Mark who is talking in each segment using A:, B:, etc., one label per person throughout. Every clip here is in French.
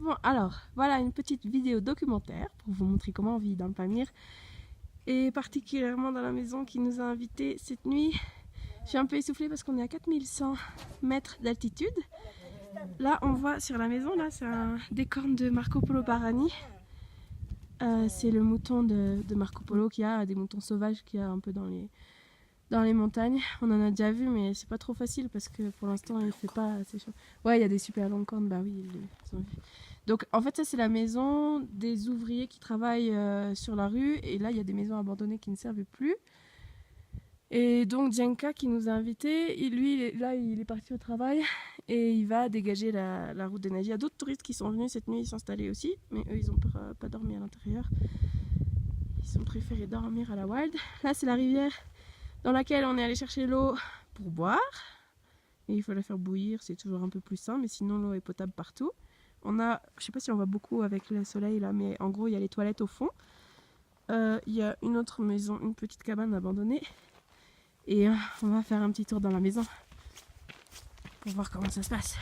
A: Bon, alors, voilà une petite vidéo documentaire pour vous montrer comment on vit dans le Pamir. Et particulièrement dans la maison qui nous a invités cette nuit. Je suis un peu essoufflée parce qu'on est à 4100 mètres d'altitude. Là, on voit sur la maison, là, c'est des cornes de Marco Polo Parani. C'est le mouton de Marco Polo qu'il y a, des moutons sauvages qu'il y a un peu dans les montagnes. On en a déjà vu, mais c'est pas trop facile parce que pour l'instant, il fait pas assez chaud. Ouais, il y a des super longues cornes, bah oui, ils ont vu. Donc, en fait, ça, c'est la maison des ouvriers qui travaillent sur la rue. Et là, il y a des maisons abandonnées qui ne servent plus. Et donc, Djenka qui nous a invités, lui, il est parti au travail et il va dégager la route des neiges. Il y a d'autres touristes qui sont venus cette nuit s'installer aussi, mais eux, ils n'ont pas dormi à l'intérieur. Ils ont préféré dormir à la wild. Là, c'est la rivière dans laquelle on est allé chercher l'eau pour boire. Et il faut la faire bouillir, c'est toujours un peu plus sain, mais sinon l'eau est potable partout. Je sais pas si on voit beaucoup avec le soleil là, mais en gros il y a les toilettes au fond. Il y a une autre maison, une petite cabane abandonnée. Et on va faire un petit tour dans la maison pour voir comment ça se passe.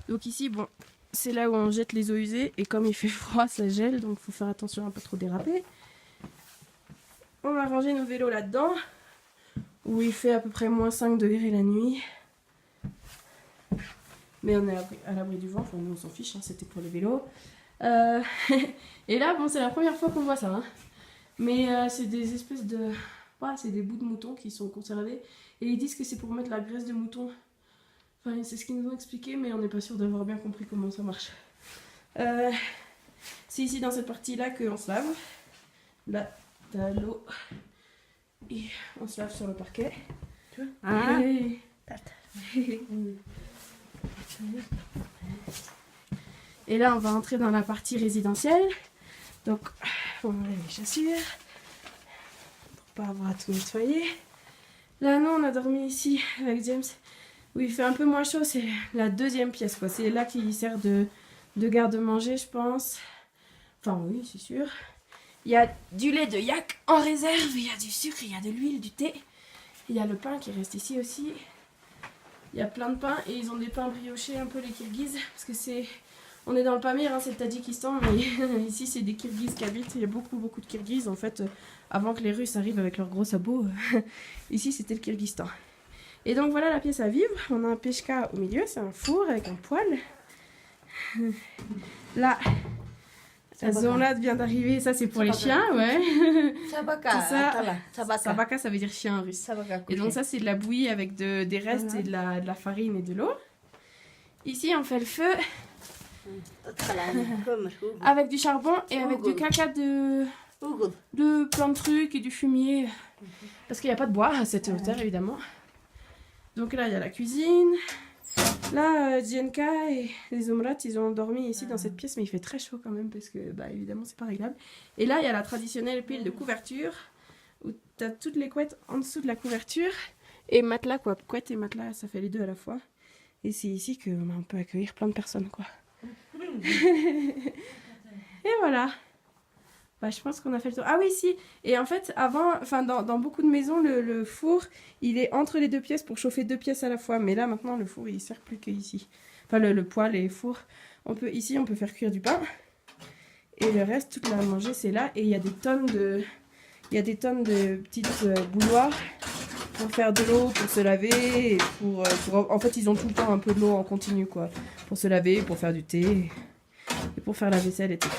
A: Donc ici, bon, c'est là où on jette les eaux usées. Et comme il fait froid, ça gèle, donc il faut faire attention à ne pas trop déraper. On va ranger nos vélos là-dedans, où il fait à peu près moins 5 degrés la nuit. Mais on est à l'abri du vent, enfin nous on s'en fiche, hein, c'était pour les vélos. Et là, bon, c'est la première fois qu'on voit ça. Hein. Mais c'est des espèces de... Ouais, c'est des bouts de mouton qui sont conservés. Et ils disent que c'est pour mettre la graisse de mouton. Enfin, c'est ce qu'ils nous ont expliqué, mais on n'est pas sûr d'avoir bien compris comment ça marche. C'est ici, dans cette partie-là, qu'on se lave. Là, t'as l'eau. Et on se lave sur le parquet. Tu vois? Ah. Et là, on va entrer dans la partie résidentielle. Donc, on enlève les chaussures pour pas avoir à tout nettoyer. Là, nous, on a dormi ici avec James, où il fait un peu moins chaud. C'est la deuxième pièce, quoi. C'est là qu'il sert de garde-manger, je pense. Enfin, oui, c'est sûr. Il y a du lait de yak en réserve, il y a du sucre, il y a de l'huile, du thé. Il y a le pain qui reste ici aussi. Il y a plein de pains et ils ont des pains briochés, un peu les Kirghizes, parce que c'est... On est dans le Pamir, hein, c'est le Tadjikistan, mais ici c'est des Kirghizes qui habitent. Il y a beaucoup de Kirghizes en fait, avant que les Russes arrivent avec leurs gros sabots. Ici c'était le Kyrgyzstan. Et donc voilà la pièce à vivre. On a un peshka au milieu, c'est un four avec un poêle. Là, la zonlade vient d'arriver, ça c'est pour les chiens, ouais.
B: Sabaka,
A: sabaka, ça veut dire chien en russe. Et donc ça c'est de la bouillie avec des restes et de la farine et de l'eau. Ici on fait le feu. Avec du charbon et avec du caca de plein de trucs et du fumier. Parce qu'il n'y a pas de bois à cette hauteur évidemment. Donc là il y a la cuisine. Là Djenka et les Omrats ils ont dormi ici dans cette pièce, mais il fait très chaud quand même parce que bah évidemment c'est pas réglable. Et là il y a la traditionnelle pile de couverture où tu as toutes les couettes en dessous de la couverture. Et matelas quoi, couette et matelas ça fait les deux à la fois. Et c'est ici qu'on peut accueillir plein de personnes quoi. Et voilà. Bah, je pense qu'on a fait le tour. Ah oui, si. Et en fait, avant, enfin dans beaucoup de maisons, le four, il est entre les deux pièces pour chauffer deux pièces à la fois. Mais là, maintenant, le four, il sert plus qu'ici. Enfin, le poêle et le four. Ici, on peut faire cuire du pain. Et le reste, toute la manger, c'est là. Et il y a des tonnes de petites bouilloires pour faire de l'eau, pour se laver. Et en fait, ils ont tout le temps un peu de l'eau en continu, quoi. Pour se laver, pour faire du thé. Et pour faire la vaisselle, etc.